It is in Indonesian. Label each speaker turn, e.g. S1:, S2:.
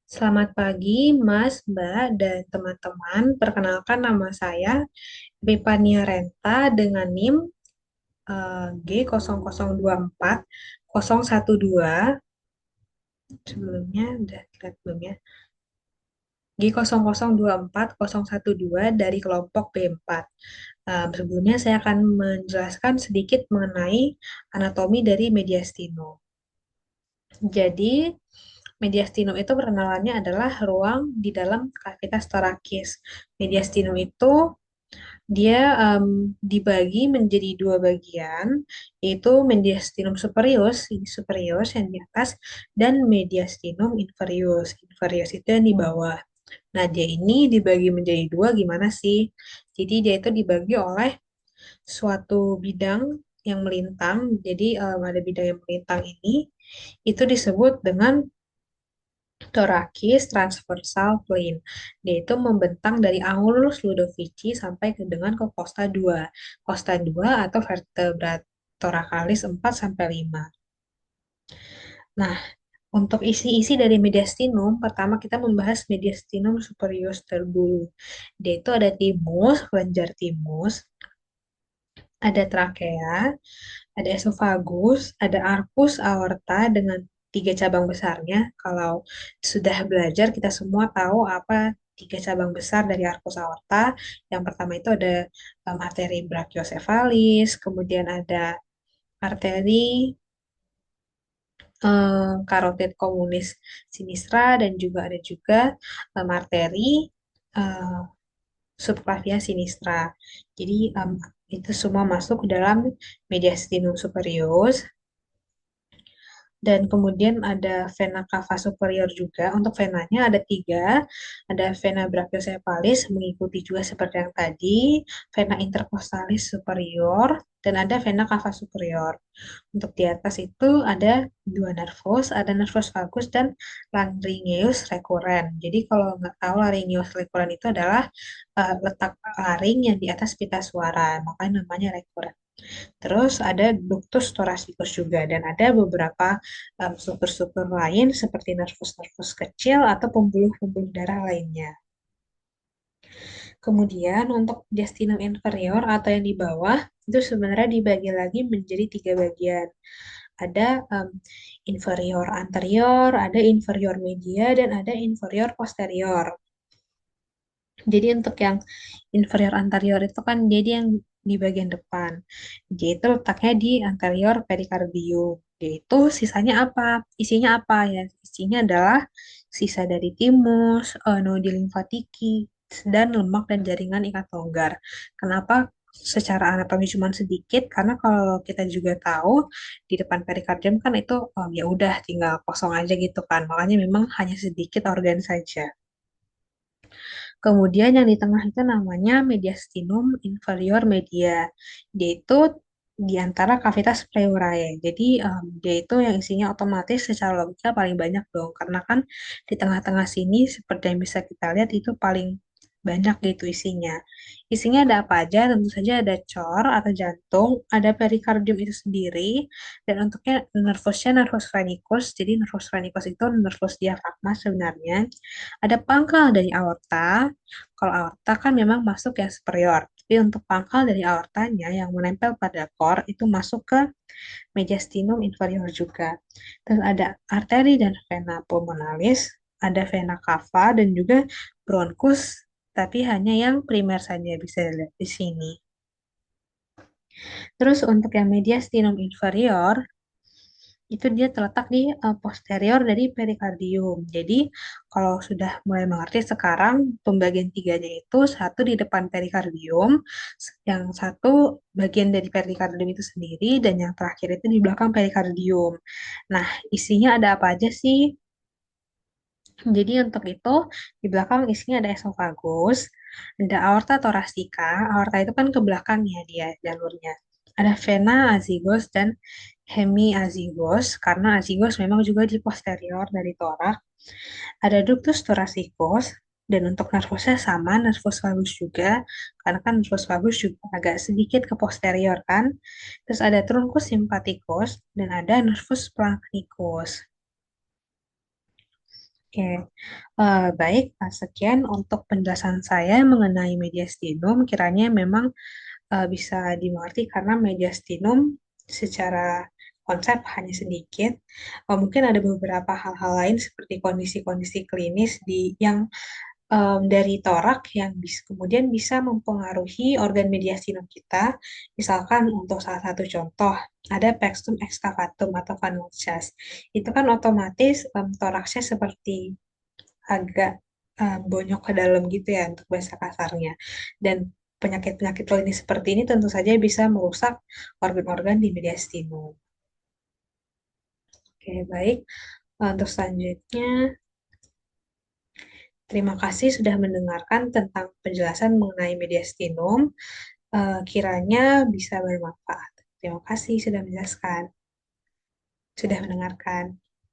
S1: Selamat pagi, Mas, Mbak, dan teman-teman. Perkenalkan nama saya Ripania Renta dengan NIM G0024 012. Sebelumnya, udah kita sebelumnya G0024 012 dari kelompok B4. Sebelumnya saya akan menjelaskan sedikit mengenai anatomi dari mediastinum. Jadi, mediastinum itu perkenalannya adalah ruang di dalam kavitas torakis. Mediastinum itu dia dibagi menjadi dua bagian, yaitu mediastinum superius yang di atas, dan mediastinum inferius. Inferius itu yang di bawah. Nah, dia ini dibagi menjadi dua gimana sih? Jadi dia itu dibagi oleh suatu bidang yang melintang. Jadi ada bidang yang melintang ini itu disebut dengan thoracis transversal plane. Dia itu membentang dari angulus Ludovici sampai ke dengan ke costa 2. Costa 2 atau vertebra thoracalis 4 sampai 5. Nah, untuk isi-isi dari mediastinum, pertama kita membahas mediastinum superior dulu. Dia itu ada timus, kelenjar timus, ada trakea, ada esofagus, ada arcus aorta dengan tiga cabang besarnya. Kalau sudah belajar, kita semua tahu apa tiga cabang besar dari arcus aorta. Yang pertama itu ada arteri brachiocephalis, kemudian ada arteri carotid communis sinistra, dan juga ada juga arteri eh, subclavia sinistra. Jadi itu semua masuk ke dalam mediastinum superior. Dan kemudian ada vena cava superior juga. Untuk venanya ada tiga. Ada vena brachiocephalis, mengikuti juga seperti yang tadi. Vena intercostalis superior. Dan ada vena cava superior. Untuk di atas itu ada dua nervus. Ada nervus vagus dan laryngeus recurrens. Jadi kalau nggak tahu laryngeus recurrens itu adalah letak laring yang di atas pita suara. Makanya namanya recurrens. Terus ada ductus thoracicus juga dan ada beberapa struktur-struktur lain seperti nervus-nervus kecil atau pembuluh-pembuluh darah lainnya. Kemudian untuk mediastinum inferior atau yang di bawah itu sebenarnya dibagi lagi menjadi tiga bagian. Ada inferior anterior, ada inferior media, dan ada inferior posterior. Jadi untuk yang inferior anterior itu kan jadi yang di bagian depan. Dia itu letaknya di anterior perikardium. Dia itu sisanya apa? Isinya apa ya? Isinya adalah sisa dari timus, nodi limfatiki, dan lemak dan jaringan ikat longgar. Kenapa secara anatomi cuma sedikit? Karena kalau kita juga tahu di depan perikardium kan itu ya udah tinggal kosong aja gitu kan. Makanya memang hanya sedikit organ saja. Kemudian yang di tengah itu namanya mediastinum inferior media. Dia itu di antara kavitas pleurae. Jadi dia itu yang isinya otomatis secara logika paling banyak dong. Karena kan di tengah-tengah sini seperti yang bisa kita lihat itu paling banyak gitu isinya. Isinya ada apa aja? Tentu saja ada cor atau jantung, ada perikardium itu sendiri, dan untuknya nervusnya nervus phrenikus. Jadi nervus phrenikus itu nervus diafragma sebenarnya. Ada pangkal dari aorta. Kalau aorta kan memang masuk yang superior. Tapi untuk pangkal dari aortanya yang menempel pada core itu masuk ke mediastinum inferior juga. Terus ada arteri dan vena pulmonalis, ada vena cava dan juga bronkus, tapi hanya yang primer saja bisa dilihat di sini. Terus untuk yang mediastinum inferior itu dia terletak di posterior dari perikardium. Jadi kalau sudah mulai mengerti sekarang pembagian tiganya itu satu di depan perikardium, yang satu bagian dari perikardium itu sendiri, dan yang terakhir itu di belakang perikardium. Nah, isinya ada apa aja sih? Jadi untuk itu di belakang isinya ada esofagus, ada aorta thoracika. Aorta itu kan ke belakang ya dia jalurnya. Ada vena azygos dan hemiazygos karena azygos memang juga di posterior dari torak. Ada ductus thoracicus dan untuk nervusnya sama, nervus vagus juga karena kan nervus vagus juga agak sedikit ke posterior kan. Terus ada truncus sympathicus dan ada nervus splanchnicus. Oke, baik. Sekian untuk penjelasan saya mengenai mediastinum. Kiranya memang bisa dimengerti karena mediastinum secara konsep hanya sedikit. Mungkin ada beberapa hal-hal lain seperti kondisi-kondisi klinis yang dari torak yang kemudian bisa mempengaruhi organ mediastinum kita. Misalkan untuk salah satu contoh, ada pextum excavatum atau funnel chest. Itu kan otomatis toraksnya seperti agak bonyok ke dalam gitu ya untuk bahasa kasarnya. Dan penyakit-penyakit klinis seperti ini tentu saja bisa merusak organ-organ di mediastinum. Oke, baik. Untuk selanjutnya, terima kasih sudah mendengarkan tentang penjelasan mengenai mediastinum. Kiranya bisa bermanfaat. Terima kasih sudah menjelaskan, sudah mendengarkan.